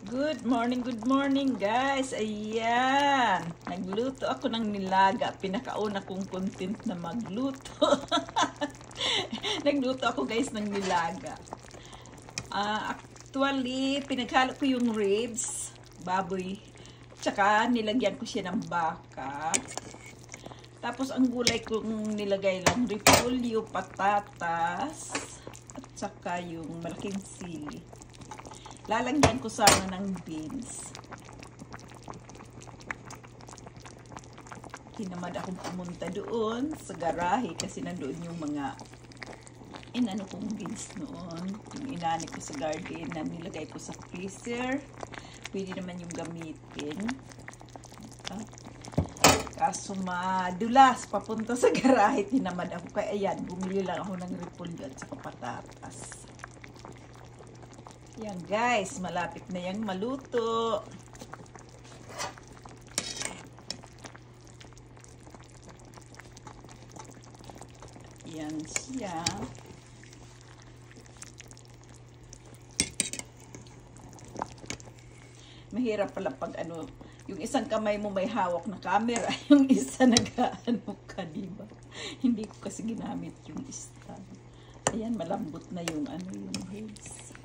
Good morning guys. Ayan. Nagluto ako ng nilaga. Pinakauna kong content na magluto. Nagluto ako guys ng nilaga. Actually, pinaghalo ko yung ribs, baboy. Tsaka nilagyan ko siya ng baka. Tapos ang gulay kong nilagay lang, repolyo, patatas, at tsaka yung malaking sili. Lalagyan ko sana ng beans. Tinamad akong pumunta doon sa garahe kasi nandoon yung mga inano kong beans noon. Yung inani ko sa garden na nilagay ko sa freezer. Pwede naman yung gamitin. Kaso madulas papunta sa garahe. Tinamad ako. Kaya ayan, bumili lang ako ng repolyo at saka patatas. Yan guys, malapit na yang maluto. Yan siya. Mahirap pala pag ano, yung isang kamay mo may hawak na camera, yung isa nag-ano ka, diba? Hindi ko kasi ginamit yung stand. Ayan, malambot na yung ano, yung heads.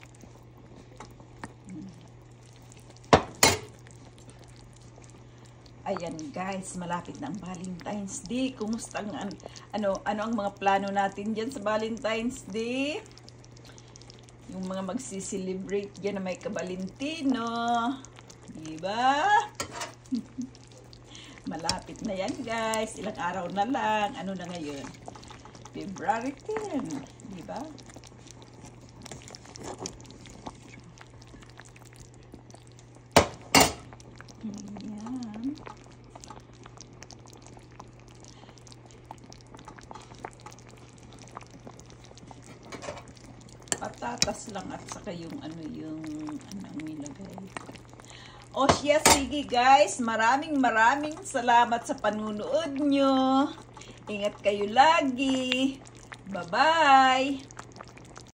Ayan guys, malapit na ang Valentine's Day. Kumusta ang ano ang mga plano natin diyan sa Valentine's Day? Yung mga magsi-celebrate diyan na may ka-Valentino. Di ba? Malapit na yan guys. Ilang araw na lang. Ano na ngayon? February 10, di ba? Patatas lang at saka yung anong nilagay. O siya, sige guys, maraming salamat sa panunood nyo. Ingat kayo lagi. Bye-bye.